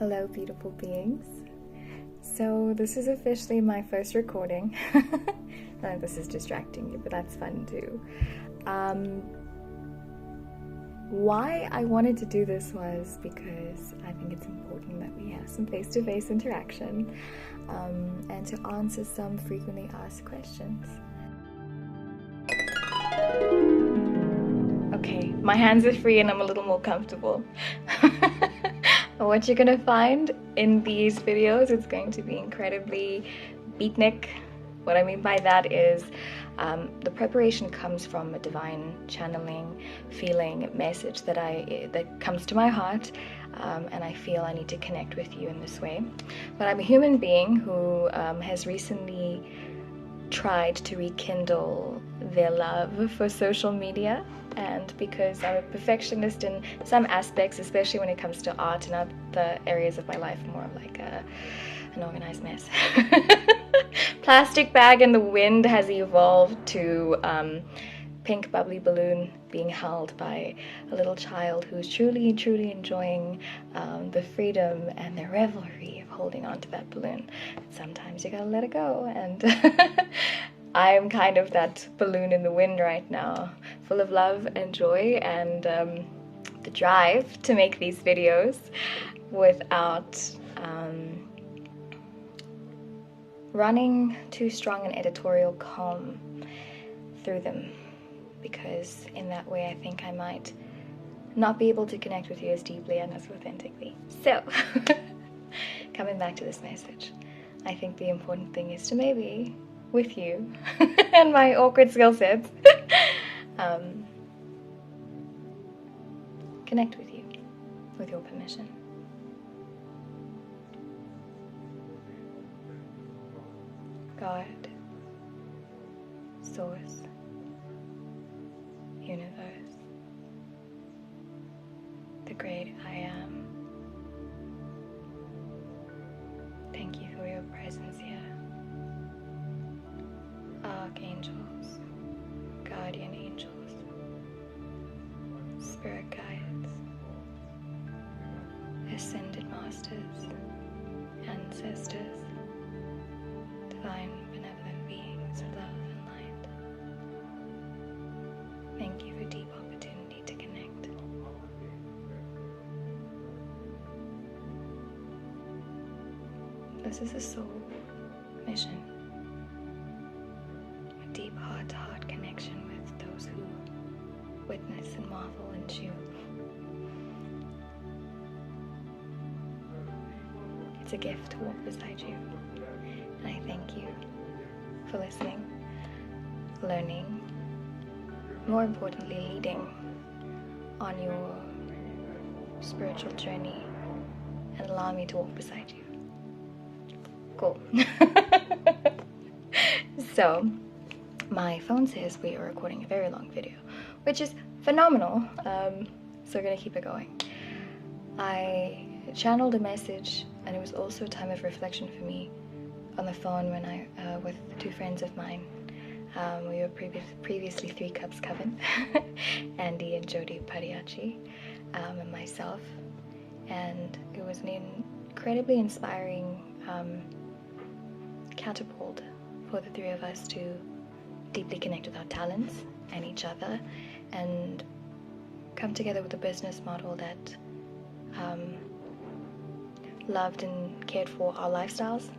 Hello, beautiful beings. So this is officially my first recording. This is distracting you, but that's fun too. Why I wanted to do this was because I think it's important that we have some face-to-face interaction and to answer some frequently asked questions. Okay, my hands are free and I'm a little more comfortable. What you're gonna find in these videos, it's going to be incredibly beatnik. What I mean by that is the preparation comes from a divine channeling, feeling, message that comes to my heart, and I feel I need to connect with you in this way. But I'm a human being who has recently tried to rekindle their love for social media, and because I'm a perfectionist in some aspects, especially when it comes to art and other areas of my life, more of like an organized mess. Plastic bag in the wind has evolved to pink bubbly balloon being held by a little child who's truly enjoying the freedom and the revelry of holding on to that balloon. Sometimes you gotta let it go, and I'm kind of that balloon in the wind right now, full of love and joy and the drive to make these videos without running too strong an editorial comb through them, because in that way I think I might not be able to connect with you as deeply and as authentically. So, coming back to this message, I think the important thing is to maybe, with you and my awkward skill sets, connect with you with your permission. God, Source, Universe, the great I am, thank you for your presence here. Archangels, guardian angels, spirit guides, ascended masters, ancestors, divine benevolent beings of love and light. Thank you for deep opportunity to connect. This is a soul mission. A deep heart-to-heart connection with those who witness and marvel into you. It's a gift to walk beside you. And I thank you for listening, learning, more importantly, leading on your spiritual journey, and allow me to walk beside you. Cool. So, my phone says we are recording a very long video, which is phenomenal, so we're gonna keep it going. I channeled a message, and it was also a time of reflection for me on the phone when I, with two friends of mine. We were previously Three Cups Coven, Andy and Jody Pariachi, and myself, and it was an incredibly inspiring catapult for the three of us to deeply connect with our talents and each other, and come together with a business model that loved and cared for our lifestyles,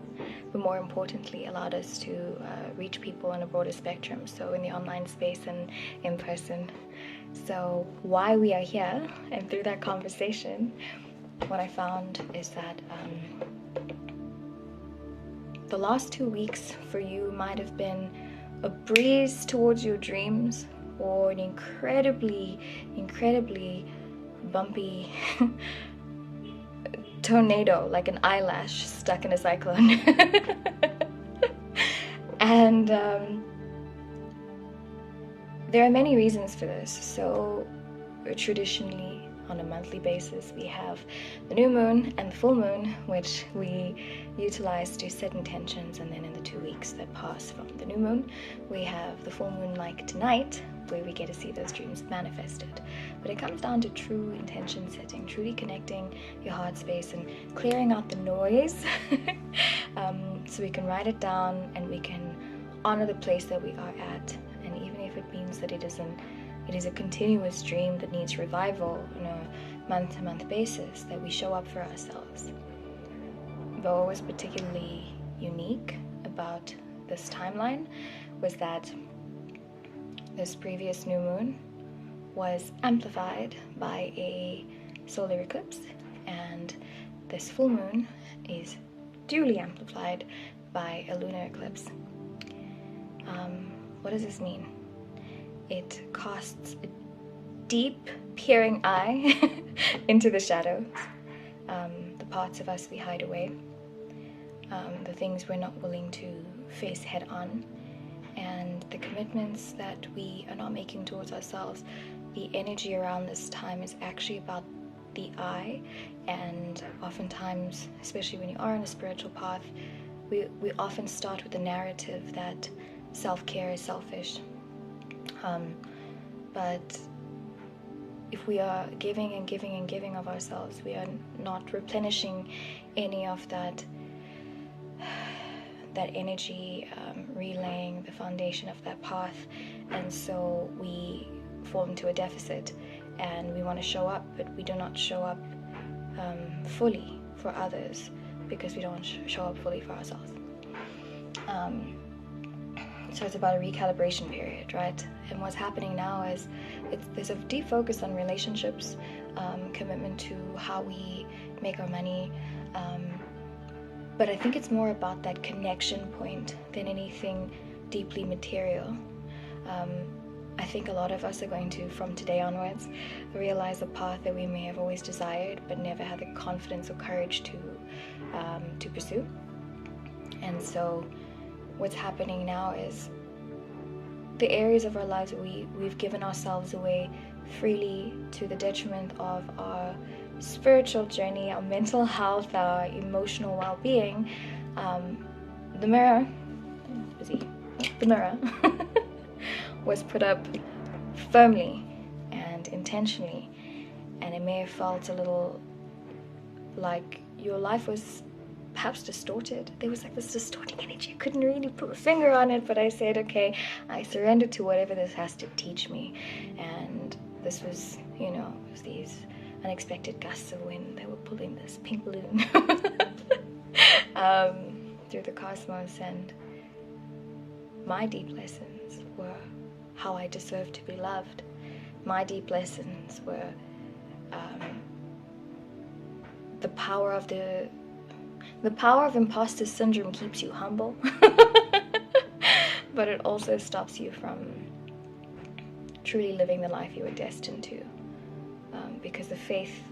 but more importantly allowed us to reach people on a broader spectrum, so in the online space and in person. So why we are here, and through that conversation, what I found is that the last 2 weeks for you might have been a breeze towards your dreams, or an incredibly bumpy tornado, like an eyelash stuck in a cyclone. And there are many reasons for this. So traditionally, on a monthly basis, we have the new moon and the full moon, which we utilize to set intentions, and then in the 2 weeks that pass from the new moon, we have the full moon, like tonight, where we get to see those dreams manifested. But it comes down to true intention setting, truly connecting your heart space and clearing out the noise so we can write it down and we can honor the place that we are at. And even if it means that it is a continuous dream that needs revival on a month-to-month basis, that we show up for ourselves. But what was particularly unique about this timeline was that this previous new moon was amplified by a solar eclipse, and this full moon is duly amplified by a lunar eclipse. What does this mean? It casts a deep, peering eye into the shadows, the parts of us we hide away, the things we're not willing to face head on, and the commitments that we are not making towards ourselves. The energy around this time is actually about the I, and oftentimes, especially when you are on a spiritual path, we often start with the narrative that self-care is selfish. But if we are giving and giving and giving of ourselves, we are not replenishing any of that energy, relaying the foundation of that path, and so we fall into a deficit, and we want to show up, but we do not show up fully for others because we don't show up fully for ourselves. So it's about a recalibration period, right? And what's happening now is there's a deep focus on relationships, commitment to how we make our money, but I think it's more about that connection point than anything deeply material. I think a lot of us are going to, from today onwards, realize a path that we may have always desired but never had the confidence or courage to pursue. And so what's happening now is the areas of our lives that we've given ourselves away freely to the detriment of our spiritual journey, our mental health, our emotional well-being. The mirror was put up firmly and intentionally, and it may have felt a little like your life was perhaps distorted. There was like this distorting energy. I couldn't really put a finger on it, but I said, okay, I surrender to whatever this has to teach me. And this was, these unexpected gusts of wind that were pulling this pink balloon through the cosmos. And my deep lessons were how I deserve to be loved. My deep lessons were the power of imposter syndrome keeps you humble, but it also stops you from truly living the life you were destined to, because the faith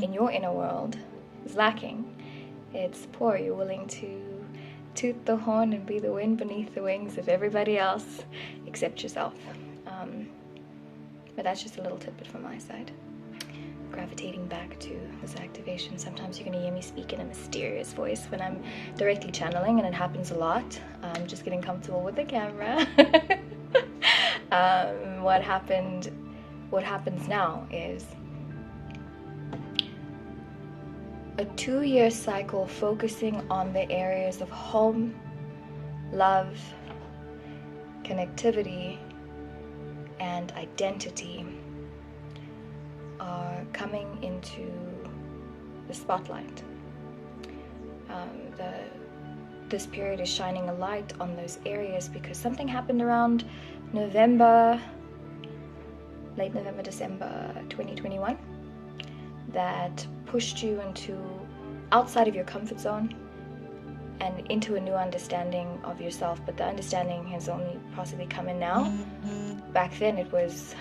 in your inner world is lacking. It's poor. You're willing to toot the horn and be the wind beneath the wings of everybody else except yourself. But that's just a little tidbit from my side. Gravitating back to this activation, sometimes you're going to hear me speak in a mysterious voice when I'm directly channeling, and it happens a lot. I'm just getting comfortable with the camera. What happens now is a 2-year cycle focusing on the areas of home, love, connectivity, and identity are coming into the spotlight. This period is shining a light on those areas because something happened around late November, December 2021 that pushed you into outside of your comfort zone and into a new understanding of yourself. But the understanding has only possibly come in now. Back then it was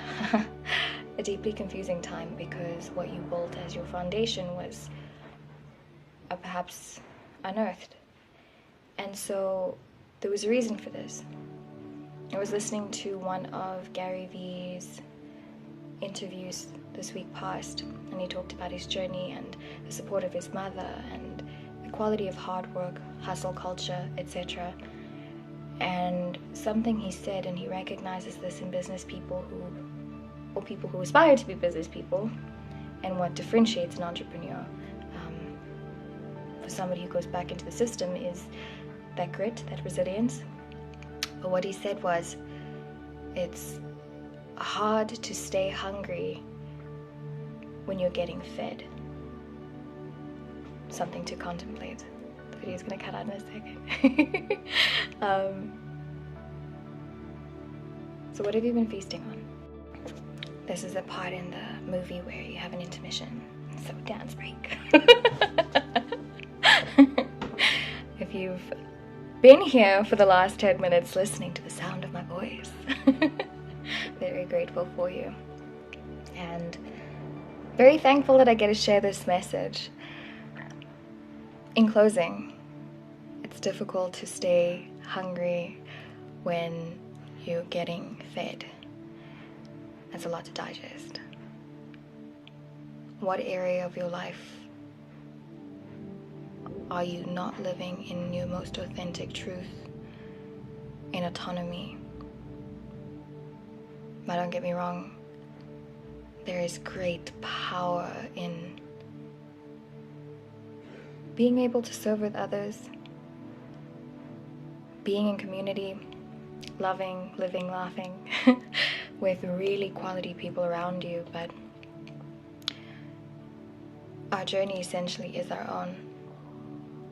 a deeply confusing time because what you built as your foundation was perhaps unearthed. And so there was a reason for this. I was listening to one of Gary Vee's interviews this week past, and he talked about his journey and the support of his mother and the quality of hard work, hustle culture, etc. And something he said, and he recognizes this in business people or people who aspire to be business people, and what differentiates an entrepreneur for somebody who goes back into the system is that grit, that resilience. But what he said was, it's hard to stay hungry when you're getting fed. Something to contemplate. The video's gonna cut out in a second. So what have you been feasting on? This is a part in the movie where you have an intermission. So dance break. If you've been here for the last 10 minutes listening to the sound of my voice, very grateful for you. And very thankful that I get to share this message. In closing, it's difficult to stay hungry when you're getting fed. That's a lot to digest. What area of your life are you not living in your most authentic truth, in autonomy? But don't get me wrong, there is great power in being able to serve with others, being in community, loving, living, laughing with really quality people around you. But our journey essentially is our own,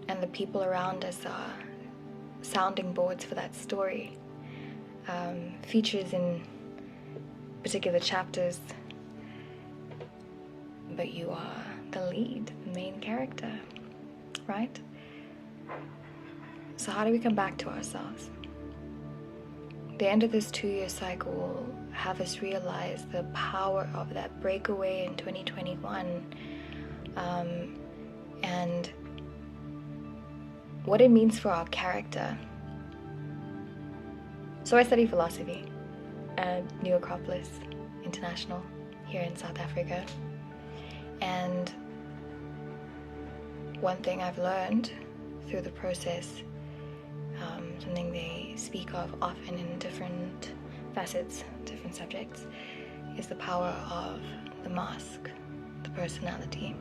and the people around us are sounding boards for that story. Features in particular chapters, but you are the lead, the main character, right? So how do we come back to ourselves? The end of this 2-year cycle will have us realize the power of that breakaway in 2021, and what it means for our character. So I study philosophy at New Acropolis International here in South Africa, and one thing I've learned through the process, something they speak of often in different facets, different subjects, is the power of the mask, the personality.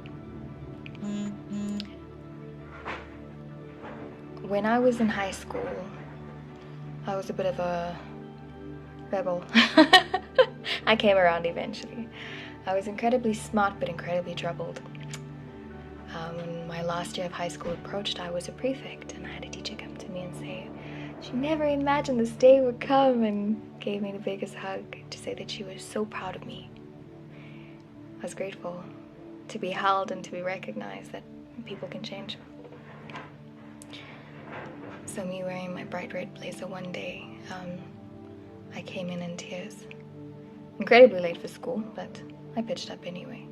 When I was in high school, I was a bit of a rebel. I came around eventually. I was incredibly smart but incredibly troubled. When my last year of high school approached, I was a prefect, and I had a teacher come to me and say she never imagined this day would come, and gave me the biggest hug to say that she was so proud of me. I was grateful to be held and to be recognized that people can change. So me wearing my bright red blazer one day, I came in tears. Incredibly late for school, but I pitched up anyway,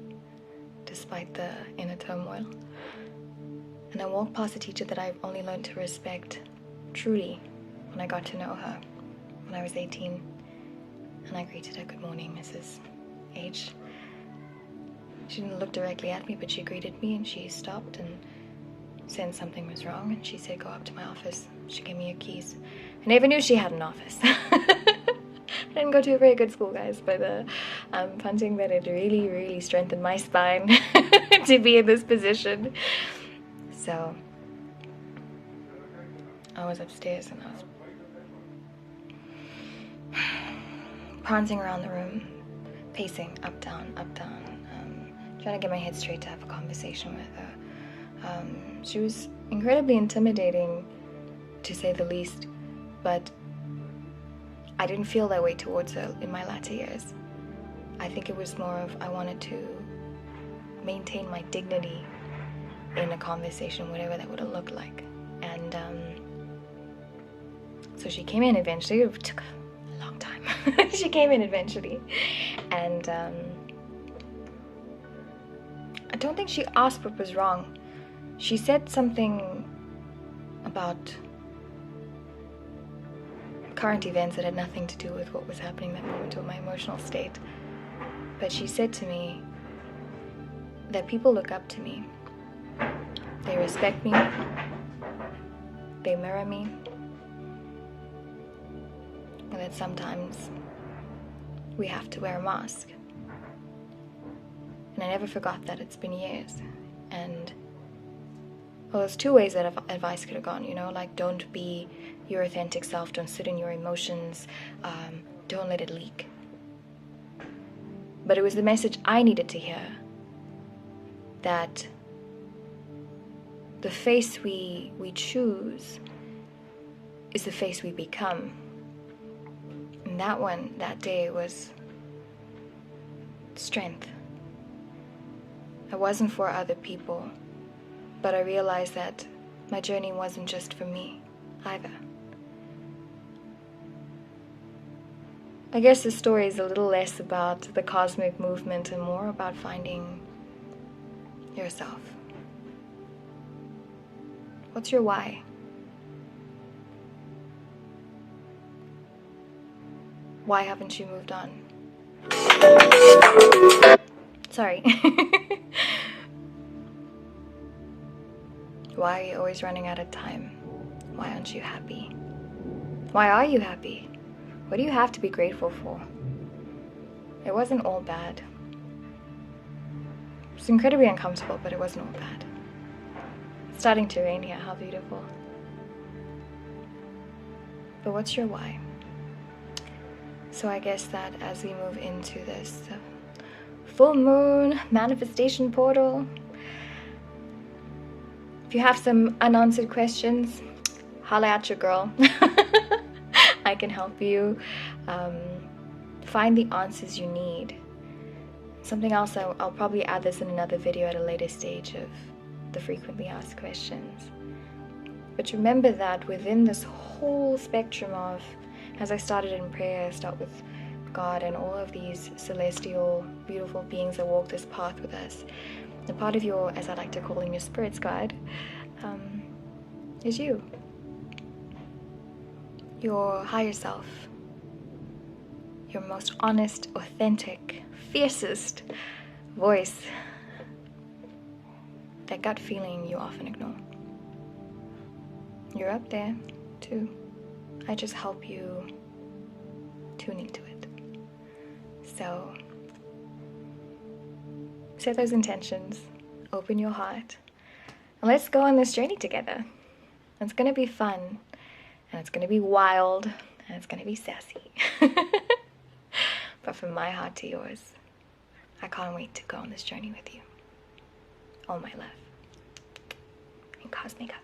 despite the inner turmoil. And I walked past a teacher that I've only learned to respect truly when I got to know her when I was 18. And I greeted her, "Good morning, Mrs. H." She didn't look directly at me, but she greeted me, and she stopped and said something was wrong, and she said, "Go up to my office." She gave me her keys. I never knew she had an office. I didn't go to a very good school, guys, but I'm finding that it really, really strengthened my spine to be in this position. So I was upstairs and I was prancing around the room, pacing up, down, trying to get my head straight to have a conversation with her. She was incredibly intimidating, to say the least, but I didn't feel that way towards her in my latter years. I think it was more of I wanted to maintain my dignity in a conversation, whatever that would have looked like. And so she came in eventually. It took a long time. She came in eventually, and I don't think she asked what was wrong. She said something about current events that had nothing to do with what was happening that moment or my emotional state. But she said to me that people look up to me. They respect me. They mirror me. and that sometimes we have to wear a mask. And I never forgot that. It's been years. And well, there's two ways that advice could have gone, you know, like don't be your authentic self, don't sit in your emotions, don't let it leak. But it was the message I needed to hear, that the face we choose is the face we become. And that one, that day, was strength. I wasn't for other people, but I realized that my journey wasn't just for me either. I guess the story is a little less about the cosmic movement and more about finding yourself. What's your why? Why haven't you moved on? Sorry. Why are you always running out of time? Why aren't you happy? Why are you happy? What do you have to be grateful for? It wasn't all bad. It's incredibly uncomfortable, but it wasn't all bad. It's starting to rain here, how beautiful. But what's your why? So I guess that as we move into this full moon manifestation portal, if you have some unanswered questions, holla at your girl. I can help you find the answers you need. Something else, I'll probably add this in another video at a later stage of the frequently asked questions. But remember that within this whole spectrum of, as I started in prayer, I start with God and all of these celestial, beautiful beings that walk this path with us. A part of your, as I like to call them, your spirit's guide, is you. Your higher self. Your most honest, authentic, fiercest voice. That gut feeling you often ignore. You're up there, too. I just help you tune into it. So, set those intentions, open your heart, and let's go on this journey together. It's gonna be fun, and it's gonna be wild, and it's gonna be sassy. But from my heart to yours, I can't wait to go on this journey with you. All my love. And cosmic hugs.